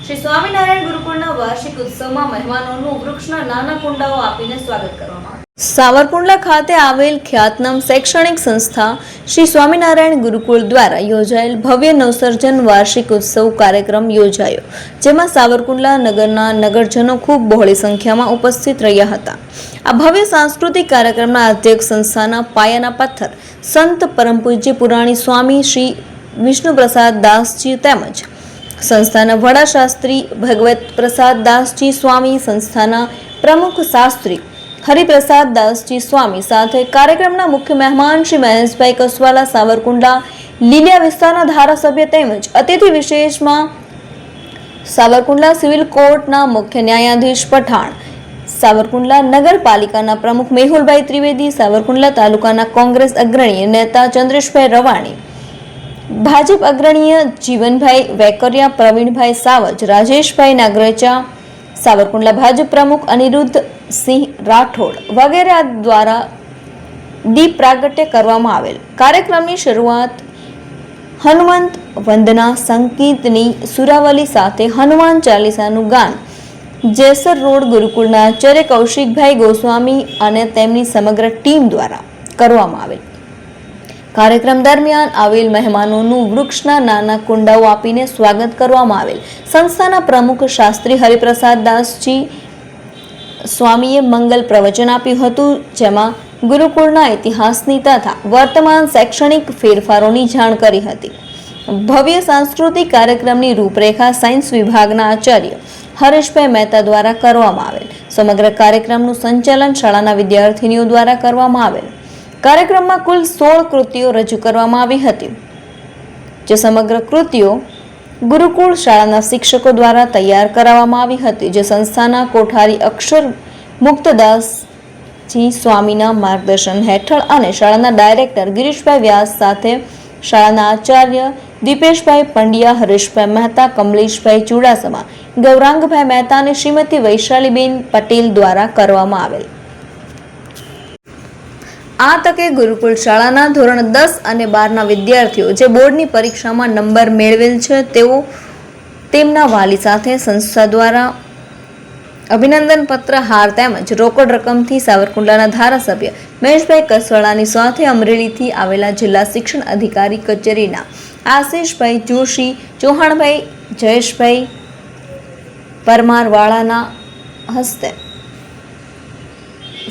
શ્રી સ્વામિનારાયણ ગુરુકુળના વાર્ષિક ઉત્સવમાં મહેમાનોનું વૃક્ષના નાના કુંડાઓ આપીને સ્વાગત કરવામાં આવ્યું। સાવરકુંડલા ખાતે આવેલ ખ્યાતનામ શૈક્ષણિક સંસ્થા શ્રી સ્વામિનારાયણ ગુરુકુળ દ્વારા યોજાયેલ ભવ્ય નવસર્જન વાર્ષિક ઉત્સવ કાર્યક્રમ યોજાયો, જેમાં સાવરકુંડલા નગરના નગરજનો ખૂબ બહોળી સંખ્યામાં ઉપસ્થિત રહ્યા હતા। આ ભવ્ય સાંસ્કૃતિક કાર્યક્રમના અધ્યક્ષ સંસ્થાના પાયાના પથ્થર સંત પરમ પૂજ્ય પુરાણી સ્વામી શ્રી વિષ્ણુપ્રસાદ દાસજી તેમજ સંસ્થાના વડા શાસ્ત્રી ભગવત પ્રસાદ દાસજી સ્વામી, સંસ્થાના પ્રમુખ શાસ્ત્રી હરિપ્રસાદ દાસજી સ્વામી સાથે કાર્યક્રમના મુખ્ય મહેમાન શ્રી મહેશભાઈ કસવાલા, સાવરકુંડલા લીલિયા વિસ્તારના ધારાસભ્ય તેમજ અતિથિ વિશેષમાં સાવરકુંડલા સિવિલ કોર્ટના મુખ્ય ન્યાયાધીશ પઠાણ, સાવરકુંડલા નગરપાલિકાના પ્રમુખ મેહુલભાઈ ત્રિવેદી, સાવરકુંડલા તાલુકાના કોંગ્રેસ અગ્રણી નેતા ચંદ્રેશભાઈ રવાણી, ભાજપ અગ્રણીય જીવનભાઈ વેકરિયા, પ્રવીણભાઈ સાવજ, રાજેશભાઈ નાગરેચા, સાવરકુંડલા ભાજપ પ્રમુખ અનિરુદ્ધ સિંહ રાઠોડ વગેરે દ્વારા દીપ પ્રાગટ્ય કરવામાં આવેલ। કાર્યક્રમની શરૂઆત હનુમંત વંદના સંગીતની સુરાવલી સાથે હનુમાન ચાલીસાનું ગાન જેસર રોડ ગુરુકુળના આચાર્ય કૌશિકભાઈ ગોસ્વામી અને તેમની સમગ્ર ટીમ દ્વારા કરવામાં આવેલ। કાર્યક્રમ દરમિયાન આવેલ મહેમાનોનું વૃક્ષના નાના કુંડાઓ આપીને સ્વાગત કરવામાં આવેલ। સંસ્થાના પ્રમુખ શાસ્ત્રી હરિપ્રસાદ દાસજી સ્વામીએ મંગલ પ્રવચન આપ્યું હતું, જેમાં ગુરુકુળના ઇતિહાસની તથા વર્તમાન શૈક્ષણિક ફેરફારોની જાણ કરી હતી। ભવ્ય સાંસ્કૃતિક કાર્યક્રમની રૂપરેખા સાયન્સ વિભાગના આચાર્ય હરેશભાઈ મહેતા દ્વારા કરવામાં આવેલ। સમગ્ર કાર્યક્રમનું સંચાલન શાળાના વિદ્યાર્થીનીઓ દ્વારા કરવામાં આવેલ। કાર્યક્રમમાં કુલ 16 કૃતિઓ રજૂ કરવામાં આવી હતી, જે સમગ્ર કૃતિઓ ગુરુકુળ શાળાના શિક્ષકો દ્વારા તૈયાર કરાવવામાં આવી હતી, જે સંસ્થાના કોઠારી અક્ષર મુક્તદાસજી સ્વામીના માર્ગદર્શન હેઠળ અને શાળાના ડાયરેક્ટર ગિરીશભાઈ વ્યાસ સાથે શાળાના આચાર્ય દીપેશભાઈ પંડ્યા, હરેશભાઈ મહેતા, કમલેશભાઈ ચુડાસમા, ગૌરાંગભાઈ મહેતા અને શ્રીમતી વૈશાલીબેન પટેલ દ્વારા કરવામાં આવેલ। આ તકે ગુરુકુળ શાળાના ધોરણ 10 અને 12ના વિદ્યાર્થીઓ જે બોર્ડની પરીક્ષામાં નંબર મેળવેલ છે તેઓ તેમના વાલી સાથે સંસ્થા દ્વારા અભિનંદન પત્ર, હાર તેમજ રોકડ રકમથી સાવરકુંડલાના ધારાસભ્ય મહેશભાઈ કસવાલાની સાથે અમરેલીથી આવેલા જિલ્લા શિક્ષણ અધિકારી કચેરીના આશીષભાઈ જોશી, ચૌહાણભાઈ જયેશભાઈ પરમારવાળાના હસ્તે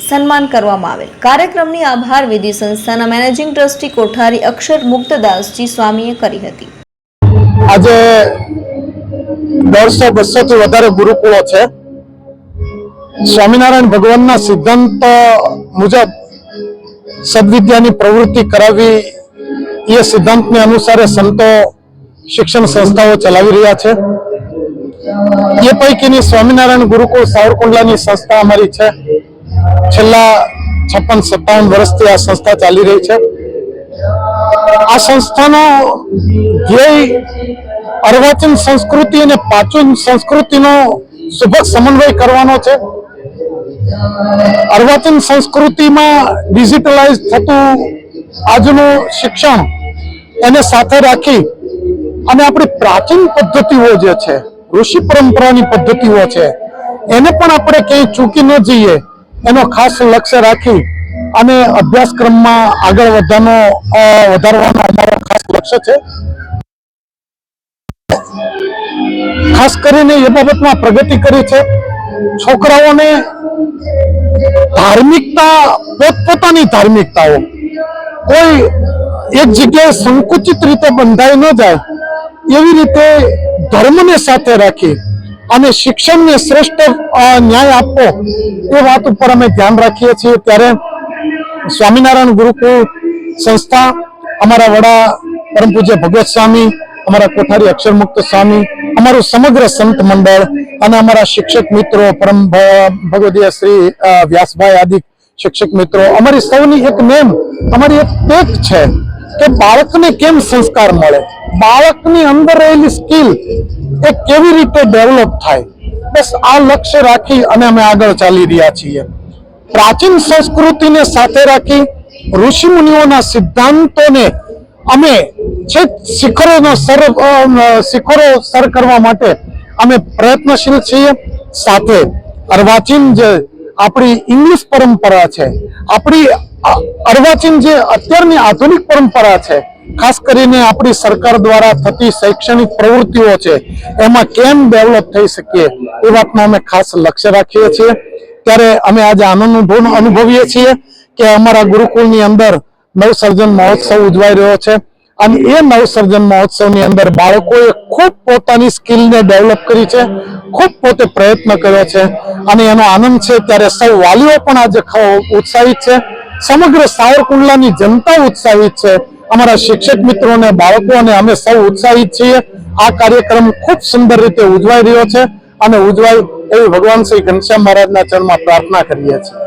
સન્માન કરવામાં આવેલ। કાર્યક્રમની આભાર વિધિ સંસ્થાના મેનેજિંગ ટ્રસ્ટી કોઠારી અક્ષર મુક્તદાસજી સ્વામીએ કરી હતી। આજે 150-200 થી વધારે ગુરુકુળો છે। સ્વામિનારાયણ ભગવાનના સિદ્ધાંત મુજબ સદવિદ્યાની પ્રવૃત્તિ કરાવી એ સિદ્ધાંતને અનુસારે સંતો શિક્ષણ સંસ્થાઓ ચલાવી રહ્યા છે। એ પૈકીની સ્વામિનારાયણ ગુરુકુળ સાવરકુંડલાની સંસ્થા અમારી છે। છેલ્લા 56-57 વર્ષથી આ સંસ્થા ચાલી રહી છે। આ સંસ્થાનો ધ્યેય અર્વાચીન સંસ્કૃતિ અને પ્રાચીન સંસ્કૃતિનો સુભગ સમન્વય કરવાનો છે। અર્વાચીન સંસ્કૃતિમાં ડિજિટલાઇઝ થતું આજનું શિક્ષણ એને સાથે રાખી અને આપણી પ્રાચીન પદ્ધતિઓ જે છે, ઋષિ પરંપરાની પદ્ધતિઓ છે, એને પણ આપણે ક્યાંય ચૂકી ન જઈએ એનો ખાસ લક્ષ્ય રાખી અને અભ્યાસક્રમમાં આગળ વધારવાનો અમારો ખાસ લક્ષ્ય છે। ખાસ કરીને એ બાબતમાં પ્રગતિ કરી છે। છોકરાઓને ધાર્મિકતા, પોતપોતાની ધાર્મિકતાઓ કોઈ એક જગ્યાએ સંકુચિત રીતે બંધાઈ ન જાય એવી રીતે ધર્મને સાથે રાખી અને શિક્ષણને શ્રેષ્ઠ ન્યાય આપવો એ વાત ઉપર અમે ધ્યાન રાખીએ છીએ। ત્યારે સ્વામિનારાયણ ગુરુકુળ સંસ્થા, અમારા વડા પરમ પૂજ્ય ભગવત સ્વામી, અમારા કોઠારી અક્ષરમુક્ત સ્વામી, અમારું સમગ્ર સંત મંડળ અને અમારા શિક્ષક મિત્રો પરમ ભગવદીય શ્રી વ્યાસભાઈ આદિ શિક્ષક મિત્રો, અમારી સૌની એક નેમ, અમારી એક ટેક છે કે બાળકને કેમ સંસ્કાર મળે, બાળકની અંદર રહેલી સ્કિલ એ કેવી રીતે ડેવલપ થાય, બસ આ લક્ષ્ય રાખી અને અમે આગળ ચાલી રહ્યા છીએ। પ્રાચીન સંસ્કૃતિને સાથે રાખી ઋષિ મુનિઓના સિદ્ધાંતોને અમે છેક શિખરો સર કરવા માટે અમે પ્રયત્નશીલ છીએ. સાથે અર્વાચીન જે આપણી ઇંગ્લિશ પરંપરા છે, આપણી અર્વાચીન જે અત્યારની આધુનિક પરંપરા છે, ખાસ કરીને આપણી સરકાર દ્વારા થતી શૈક્ષણિક પ્રવૃત્તિઓ છે, એમાં કેમ ડેવલપ થઈ શકીએ એ વાતનો અમે ખાસ લક્ષ્ય રાખીએ છીએ. ત્યારે અમે આજે આનંદ અનુભવીએ છીએ કે અમારા ગુરુકુળની અંદર નવસર્જન મહોત્સવ ઉજવાઈ રહ્યો છે અને એ નવસર્જન મહોત્સવની અંદર બાળકોએ ખૂબ પોતાની સ્કિલને ડેવલપ કરી છે, ખૂબ પોતે પ્રયત્ન કર્યો છે અને એનો આનંદ છે. ત્યારે સૌ વાલીઓ પણ આજે ઉત્સાહિત છે, સમગ્ર સાવરકુંડલાની જનતા ઉત્સાહિત છે, અમારા શિક્ષક મિત્રોને, બાળકો અને અમે સૌ ઉત્સાહિત છીએ. આ કાર્યક્રમ ખૂબ સુંદર રીતે ઉજવાઈ રહ્યો છે અને ઉજવાય એવી ભગવાન શ્રી ઘનશ્યામ મહારાજના ચરણમાં પ્રાર્થના કરીએ છીએ.